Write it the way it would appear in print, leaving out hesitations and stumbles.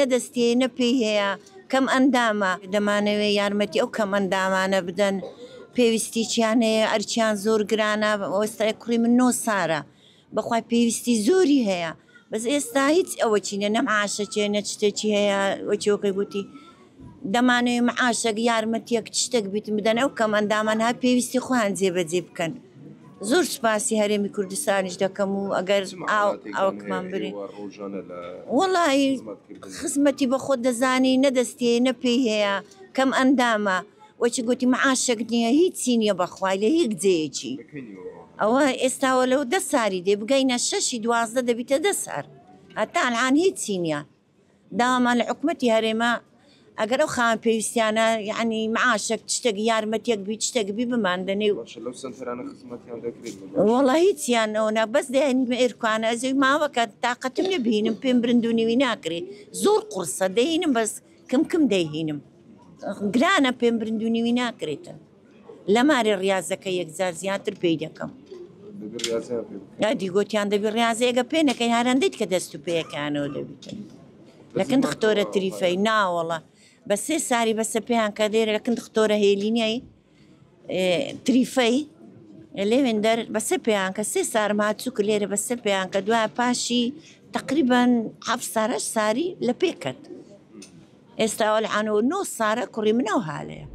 نەدەستێ نەپێی هەیە کەم ئەندامە دەمانەوێ یارمەتی ئەو کەم ئەندامانە بدەن پێویستییان هەیە ئەرچیان زۆر گرانە ئێستا کوڕی من 9 ساڵە بەخوای پێویستی زۆری هەیە بەس ئێستا هیچ ئەوە چینە نە معاشەکێ نە شتێکی هەیە وەکیۆکەی گوتی دەمانەوێت معاشەک یارمەتیەک شتێک بیتم بدەن ئەو کەم ئەندامان ها پێویستی خۆیان جێبەجێ بکەن. زۆر سپاسی هەرێمی کوردستانیش دەکەم و ئەگەر ئەوکمان بری وەڵی خزمەتی بە خۆت دەزانی نەدەستێ نەپێی هەیە کەم ئەندامە وەچی گوتی معاشەک نییە هیچی نییە بەخوای لە هیچ جێیەکی ئەوە ئێستاوە لەو 10 ساری دێ بگەینە 6 12 دەبیتە 10 سار هەتا ئەلعان هیچی نییە داوامان لە حکومەتی هەرێمە ئەگەر ئەو خاوەن پێویستیانە یعنی معاشێک شتێک یارمەتیەک بی شتێک بی بماندنێ وەڵی هیچیان ئەوە بەس دەیانمە ئێرکوانە ئەزەوی ماوەکە تااقەتم لێبینم پێم برندونیوی ناکرێ زۆر قورسە دەهینم بەس کم دەیهینم گرانە پێم برندونیوی ناکرێتن لە ماری ڕاضەکە یەکجار زیاتر پێی دەکەم دیگۆتیان دەبی ڕاضەیەگە پێ نەکەی هەرەندەیت کە دەست و پێیەکانەوە دەبیتن لەکن دختۆرە تریفەی ناوەڵە بە 3 ساری بەسە پێیان کە دێرە لەکن دختۆرە هێلینەی تریفەی لێوێن دەر بەسە پێیان کە 3 سارم هاتچووکە لێرە بەسە پێیان کە دوای پاشی تقریبان 7 ساری لە پێکەت ئێستا ئەلعانەوە 9 سارە کوڕی منەوە هاالەیە.